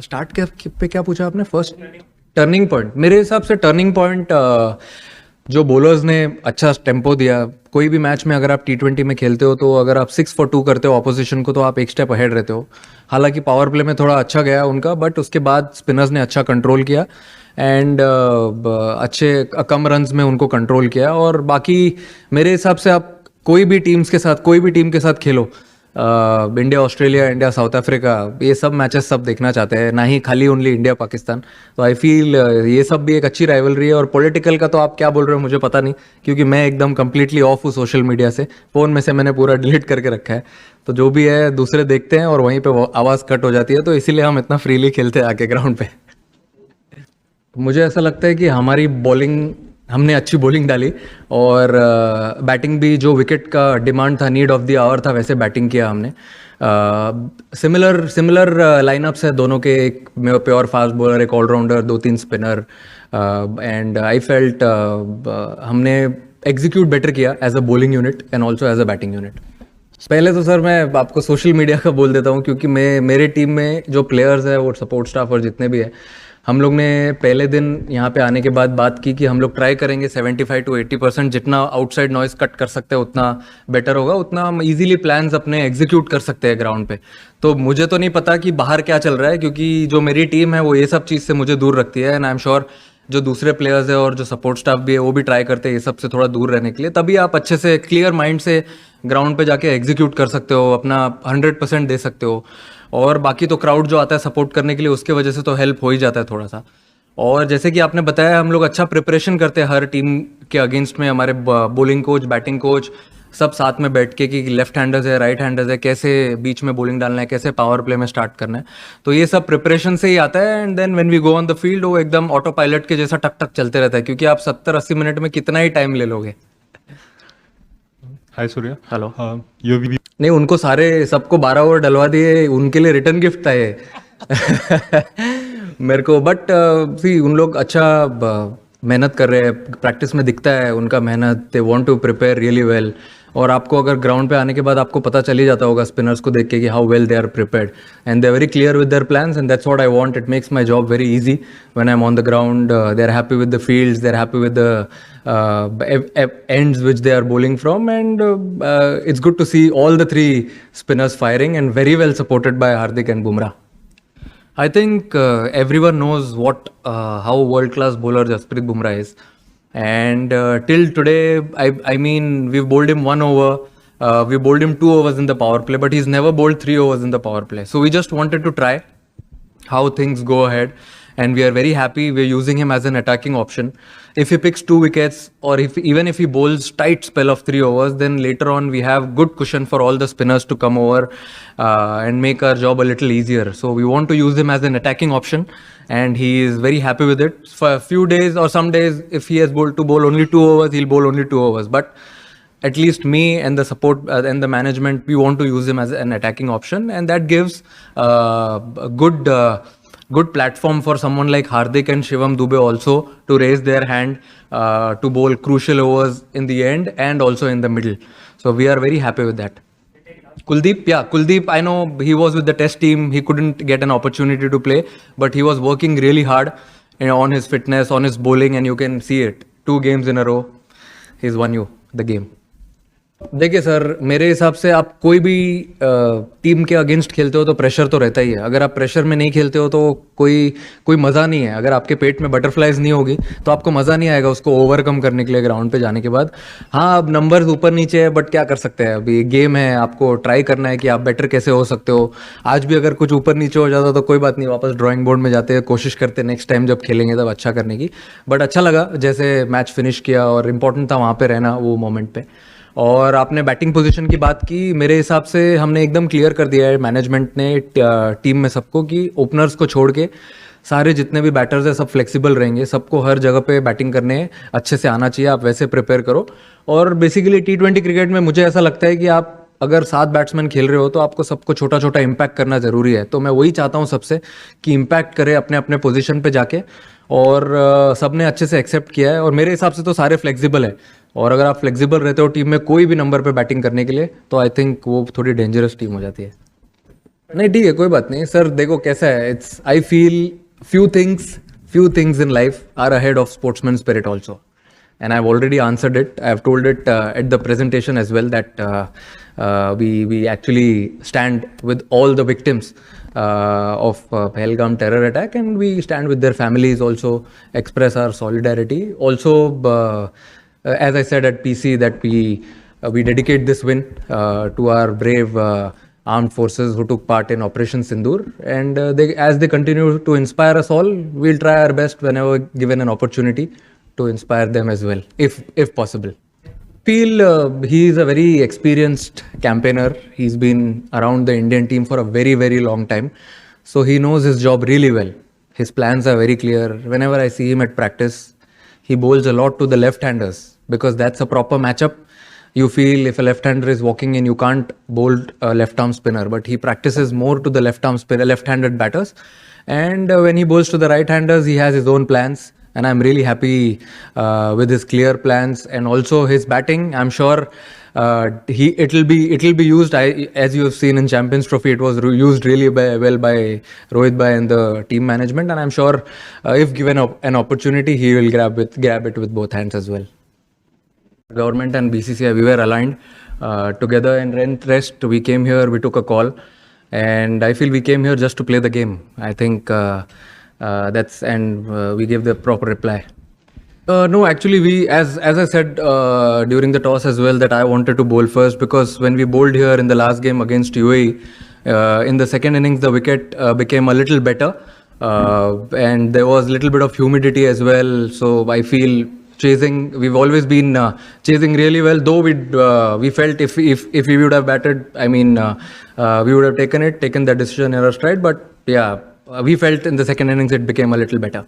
Start के पे क्या पूछा आपने फर्स्ट? Turning point. मेरे हिसाब से टर्निंग पॉइंट जो बॉलर्स ने अच्छा टेम्पो दिया। कोई भी मैच में अगर आप T20 में खेलते हो तो अगर आप 6 for 2 करते हो ऑपोजिशन को तो आप एक स्टेप अहेड रहते हो। हालांकि पावर प्ले में थोड़ा अच्छा गया उनका, बट उसके बाद स्पिनर्स ने अच्छा कंट्रोल किया एंड अच्छे कम रन्स में उनको कंट्रोल किया। और बाकी मेरे हिसाब से आप कोई भी टीम के साथ खेलो, India Australia, India south Africa, ये सब मैचेस सब देखना चाहते हैं, ना ही खाली ओनली इंडिया पाकिस्तान। तो आई फील ये सब भी एक अच्छी राइवलरी है। और पॉलिटिकल का तो आप क्या बोल रहे हो मुझे पता नहीं, क्योंकि मैं एकदम कंप्लीटली ऑफ हूँ सोशल मीडिया से। फ़ोन में से मैंने पूरा डिलीट करके रखा है। तो जो भी है दूसरे देखते हैं और वहीं पे आवाज़ कट हो जाती है, तो इसीलिए हम इतना फ्रीली खेलते हैं आके ग्राउंड पे। मुझे ऐसा लगता है कि हमारी बॉलिंग, हमने अच्छी बॉलिंग डाली और बैटिंग भी जो विकेट का डिमांड था, नीड ऑफ द आवर था, वैसे बैटिंग किया हमने। सिमिलर लाइनअप्स है दोनों के, एक प्योर फास्ट बॉलर, एक all-rounder, 2-3 spinner. And I felt हमने एग्जीक्यूट बेटर किया as a bowling unit and also as a batting unit. पहले तो सर मैं आपको सोशल मीडिया का बोल देता हूँ, क्योंकि मेरे टीम में जो प्लेयर्स है वो सपोर्ट स्टाफ और जितने भी है, हम लोग ने पहले दिन यहाँ पे आने के बाद बात की कि हम लोग ट्राई करेंगे 75 to 80% जितना आउटसाइड नॉइस कट कर सकते हैं उतना बेटर होगा, उतना हम इजीली प्लान्स अपने एग्जीक्यूट कर सकते हैं ग्राउंड पे। तो मुझे तो नहीं पता कि बाहर क्या चल रहा है, क्योंकि जो मेरी टीम है वो ये सब चीज़ से मुझे दूर रखती है। एंड आई एम श्योर जो दूसरे प्लेयर्स है और जो सपोर्ट स्टाफ भी है वो भी ट्राई करते हैं ये सब से थोड़ा दूर रहने के लिए। तभी आप अच्छे से क्लियर माइंड से ग्राउंड पे जाके एग्जीक्यूट कर सकते हो, अपना 100% दे सकते हो। और बाकी तो क्राउड जो आता है सपोर्ट करने के लिए, उसके वजह से तो हेल्प हो ही जाता है थोड़ा सा। और जैसे कि आपने बताया, हम लोग अच्छा प्रिपरेशन करते हैं हर टीम के अगेंस्ट में। हमारे बॉलिंग कोच, बैटिंग कोच सब साथ में बैठ के कि लेफ्ट हैंडर्स है, राइट हैंडर्स है, कैसे बीच में बॉलिंग डालना है, कैसे पावर प्ले में स्टार्ट करना है। तो ये सब प्रिपरेशन से ही आता है। And then when we go on the field वो एकदम ऑटो पायलट के जैसा टक टक चलते रहता है, क्योंकि आप 70-80 मिनट में कितना ही टाइम ले लोगे। हाय सूर्या। हेलो। यू वी नहीं, उनको सारे सबको 12 ओवर डलवा दिए, उनके लिए रिटर्न गिफ्ट था ये मेरे को। बट सी उन लोग अच्छा मेहनत कर रहे हैं, प्रैक्टिस में दिखता है उनका मेहनत। They want to prepare really well. और आपको अगर ग्राउंड पे आने के बाद आपको पता चल ही जाता होगा स्पिनर्स को देख के कि how well they are prepared and they are very clear with their plans. And that's what I want. It makes my job very easy when I am on the ground. They are happy with the fields, they are happy with the ends which they are bowling from, and it's good to see all the 3 spinners firing and very well supported by Hardik and Bumrah. I think everyone knows how world class bowler Jasprit Bumrah is, and till today I mean we've bowled him 1 over, we bowled him 2 overs in the power play, but he's never bowled 3 overs in the power play. So we just wanted to try how things go ahead, and we are very happy we're using him as an attacking option. If he picks 2 wickets, or even if he bowls tight spell of 3 overs, then later on we have good cushion for all the spinners to come over and make our job a little easier. So we want to use him as an attacking option, and he is very happy with it. For a few days or some days, if he has bowled to bowl only 2 overs, he'll bowl only 2 overs. But at least me and the support and the management, we want to use him as an attacking option, and that gives a good platform for someone like Hardik and Shivam Dube also to raise their hand to bowl crucial overs in the end and also in the middle. So we are very happy with that. Kuldeep, I know he was with the test team. He couldn't get an opportunity to play, but he was working really hard on his fitness, on his bowling, and you can see it. 2 games in a row, he's won you the game. देखिए sir, मेरे हिसाब से आप कोई भी team के against खेलते हो तो प्रेशर तो रहता ही है। अगर आप प्रेशर में नहीं खेलते हो तो कोई मज़ा नहीं है। अगर आपके पेट में बटरफ्लाइज नहीं होगी तो आपको मज़ा नहीं आएगा उसको ओवरकम करने के लिए ग्राउंड पे जाने के बाद। हाँ, अब नंबर्स ऊपर नीचे है, बट क्या कर सकते हैं, अभी गेम है, आपको ट्राई करना है कि आप बेटर कैसे हो सकते हो। आज भी अगर कुछ ऊपर नीचे हो जाता तो कोई बात नहीं, वापस ड्राइंग बोर्ड में जाते हैं, कोशिश करते नेक्स्ट टाइम जब खेलेंगे तब अच्छा करने की। बट अच्छा लगा जैसे मैच फिनिश किया, और इम्पोर्टेंट था वहाँ पर रहना वो मोमेंट पे। और आपने बैटिंग पोजीशन की बात की, मेरे हिसाब से हमने एकदम क्लियर कर दिया है मैनेजमेंट ने टीम में सबको कि ओपनर्स को छोड़ के सारे जितने भी बैटर्स हैं सब फ्लेक्सिबल रहेंगे, सबको हर जगह पे बैटिंग करने अच्छे से आना चाहिए, आप वैसे प्रिपेयर करो। और बेसिकली T20 क्रिकेट में मुझे ऐसा लगता है कि आप अगर 7 बैट्समैन खेल रहे हो तो आपको सबको छोटा छोटा इम्पैक्ट करना ज़रूरी है। तो मैं वही चाहता हूँ सबसे कि इम्पैक्ट करे अपने अपने पोजीशन पे जाके, और सबने अच्छे से एक्सेप्ट किया है। और मेरे हिसाब से तो सारे फ्लेक्सिबल है, और अगर आप फ्लेक्सिबल रहते हो टीम में कोई भी नंबर पे बैटिंग करने के लिए, तो आई थिंक वो थोड़ी डेंजरस टीम हो जाती है। नहीं ठीक है, कोई बात नहीं सर. देखो कैसा है, it's I feel few things in life are ahead of sportsman spirit also, and I've already answered it. I've told it at the presentation as well, that we actually stand with all the victims of Pahalgam terror attack, and we stand with their families also, express our solidarity also. As I said at PC, that we dedicate this win to our brave armed forces who took part in Operation Sindoor, and as they continue to inspire us all, we'll try our best whenever given an opportunity to inspire them as well, if possible. Feel he is a very experienced campaigner. He's been around the Indian team for a very, very long time, so he knows his job really well. His plans are very clear. Whenever I see him at practice, he bowls a lot to the left-handers because that's a proper matchup. You feel if a left-hander is walking in, you can't bowl a left-arm spinner, but he practices more to the left-arm spinner, left-handed batters. And when he bowls to the right-handers, he has his own plans. And I'm really happy with his clear plans and also his batting. I'm sure it'll be used. As you have seen in Champions Trophy, it was used really well by Rohit Bhai and the team management. And I'm sure if given an opportunity, he will grab it with both hands as well. Government and BCCI, we were aligned together, and rest we came here, we took a call, and I feel we came here just to play the game. I think we gave the proper reply. No, actually, as I said during the toss as well, that I wanted to bowl first, because when we bowled here in the last game against UAE, in the second innings the wicket became a little better, and there was a little bit of humidity as well. So I feel we've always been chasing really well. Though we felt if we would have batted, I mean, we would have taken that decision in our stride. But yeah, we felt in the second innings it became a little better.